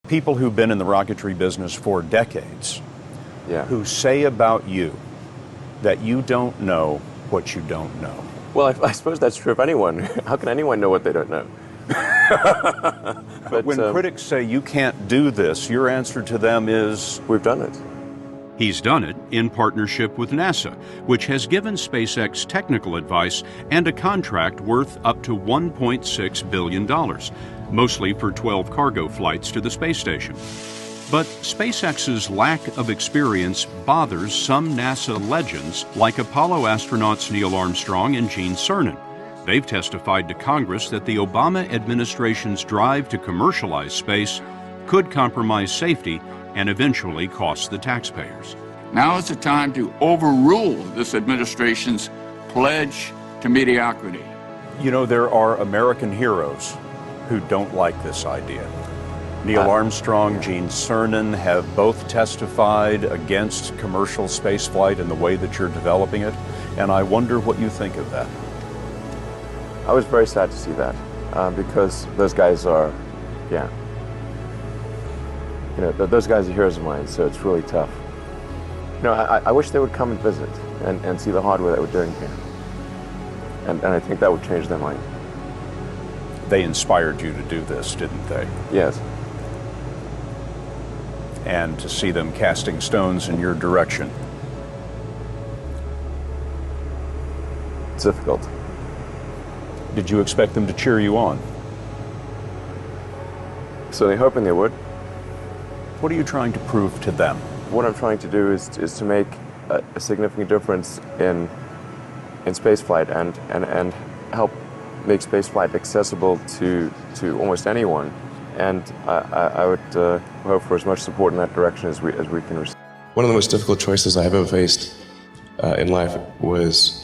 People who've been in the rocketry business for decades, who say about you that you don't know what you don't know. Well, I suppose that's true of anyone. How can anyone know what they don't know? But when critics say you can't do this, your answer to them is, we've done it. He's done it in partnership with NASA, which has given SpaceX technical advice and a contract worth up to $1.6 billion, mostly for 12 cargo flights to the space station. But SpaceX's lack of experience bothers some NASA legends like Apollo astronauts Neil Armstrong and Gene Cernan. They've testified to Congress that the Obama administration's drive to commercialize space could compromise safety and eventually cost the taxpayers. Now is the time to overrule this administration's pledge to mediocrity. You know, there are American heroes who don't like this idea. Neil Armstrong, Gene Cernan have both testified against commercial spaceflight in the way that you're developing it, and I wonder what you think of that. I was very sad to see that, because those guys are, those guys are heroes of mine, so it's really tough. I wish they would come and visit and see the hardware that we're doing here. And I think that would change their mind. They inspired you to do this, didn't they? Yes. And to see them casting stones in your direction. It's difficult. Did you expect them to cheer you on? So they're hoping they would. What are you trying to prove to them? What I'm trying to do is to make a significant difference in spaceflight and help make spaceflight accessible to almost anyone. And I would hope for as much support in that direction as we can receive. One of the most difficult choices I've ever faced in life was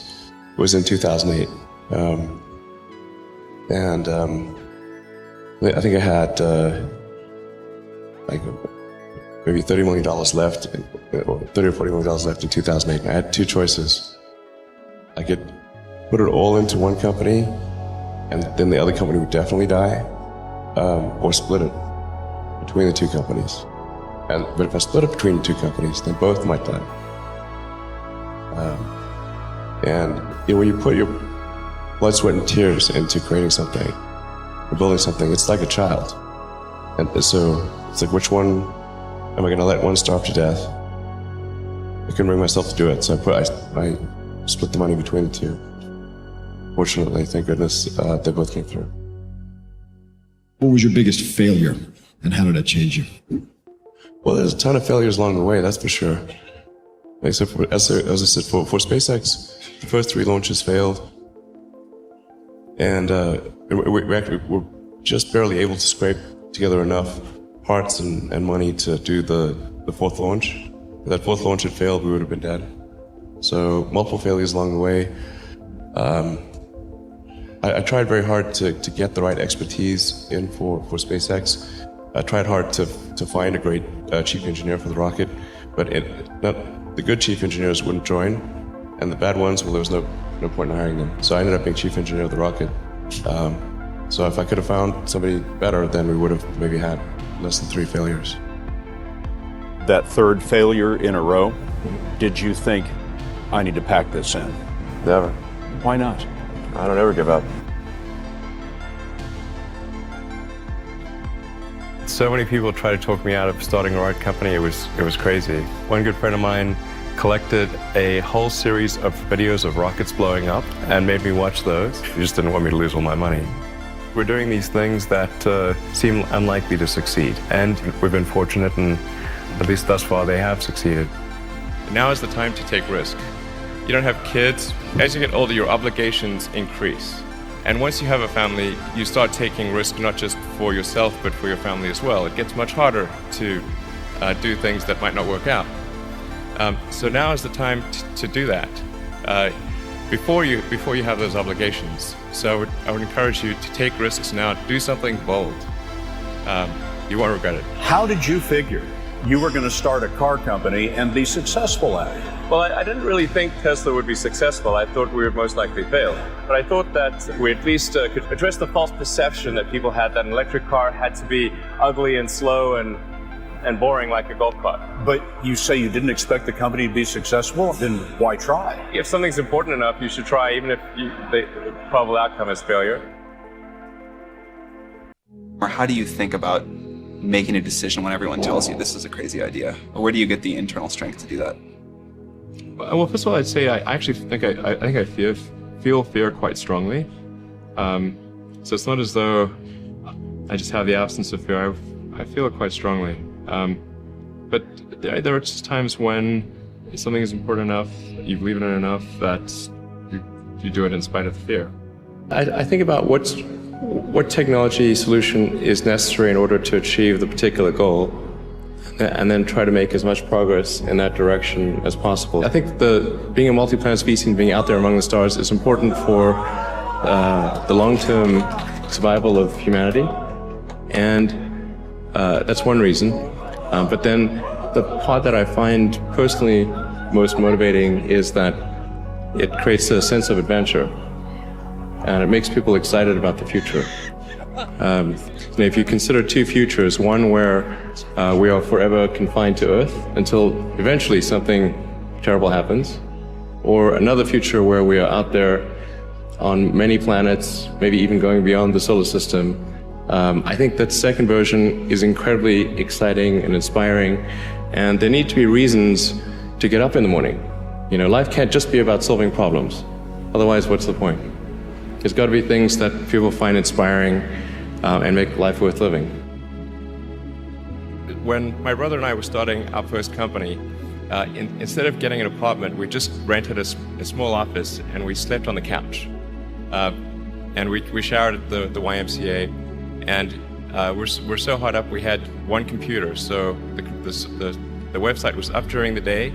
in 2008. I think I had maybe $30 million left, or $30 or $40 million left in 2008. I had two choices. I could put it all into one company, and then the other company would definitely die, or split it between the two companies. But if I split it between the two companies, then both might die. When you put your blood, sweat, and tears into creating something, or building something, it's like a child. And so it's like, which one am I going to let one starve to death? I couldn't bring myself to do it, so I split the money between the two. Fortunately, thank goodness, they both came through. What was your biggest failure, and how did that change you? Well, there's a ton of failures along the way, that's for sure. Except for, as I said, for SpaceX, the first 3 launches failed. And we're just barely able to scrape together enough parts and money to do the 4th launch. If that 4th launch had failed, we would have been dead. So multiple failures along the way. I tried very hard to get the right expertise in for SpaceX. I tried hard to find a great chief engineer for the rocket, but the good chief engineers wouldn't join, and the bad ones, well, there was no point in hiring them. So I ended up being chief engineer of the rocket. So if I could have found somebody better, then we would have maybe had less than 3 failures. That 3rd failure in a row, did you think, I need to pack this in? Never. Why not? I don't ever give up. So many people tried to talk me out of starting a rocket company. It was crazy. One good friend of mine collected a whole series of videos of rockets blowing up and made me watch those. He just didn't want me to lose all my money. We're doing these things that seem unlikely to succeed, and we've been fortunate, and at least thus far they have succeeded. Now is the time to take risk. You don't have kids. As you get older, your obligations increase. And once you have a family, you start taking risk not just for yourself, but for your family as well. It gets much harder to do things that might not work out. So now is the time to do that before you have those obligations. So I would encourage you to take risks now. Do something bold. You won't regret it. How did you figure you were going to start a car company and be successful at it? Well, I didn't really think Tesla would be successful. I thought we would most likely fail. But I thought that we at least could address the false perception that people had that an electric car had to be ugly and slow and boring like a golf cart. But you say you didn't expect the company to be successful, then why try? If something's important enough, you should try, even if the probable outcome is failure. Or how do you think about making a decision when everyone tells you this is a crazy idea? Or where do you get the internal strength to do that? Well, first of all, I'd say I actually think I feel fear quite strongly. So it's not as though I just have the absence of fear. I feel it quite strongly. But there are just times when something is important enough, you believe in it enough that you do it in spite of the fear. I think about what technology solution is necessary in order to achieve the particular goal, and then try to make as much progress in that direction as possible. I think being a multi-planet species and being out there among the stars is important for the long-term survival of humanity, and that's one reason. But then the part that I find personally most motivating is that it creates a sense of adventure, and it makes people excited about the future. If you consider two futures, one where we are forever confined to Earth until eventually something terrible happens, or another future where we are out there on many planets, maybe even going beyond the solar system, I think that second version is incredibly exciting and inspiring, and there need to be reasons to get up in the morning. You know, life can't just be about solving problems. Otherwise, what's the point? There's got to be things that people find inspiring and make life worth living. When my brother and I were starting our first company, instead of getting an apartment, we just rented a small office and we slept on the couch. And we showered at the YMCA, and we're so hot up we had one computer, so the website was up during the day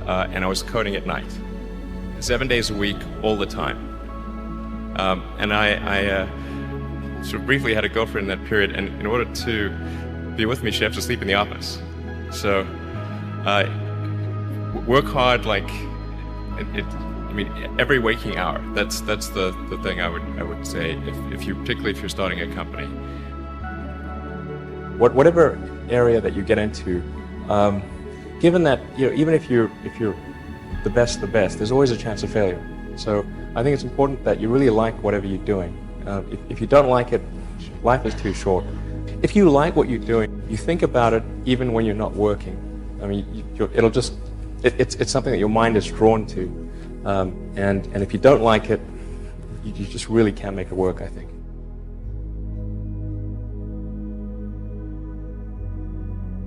and I was coding at night, 7 days a week, all the time. And I sort of briefly had a girlfriend in that period, and in order to be with me, she had to sleep in the office. So work hard, like every waking hour. That's the thing I would say particularly if you're starting a company. Whatever area that you get into, given that even if you're the best, there's always a chance of failure. So I think it's important that you really like whatever you're doing. If you don't like it, life is too short. If you like what you're doing, you think about it even when you're not working. I mean, it's something that your mind is drawn to. And if you don't like it, you just really can't make it work, I think.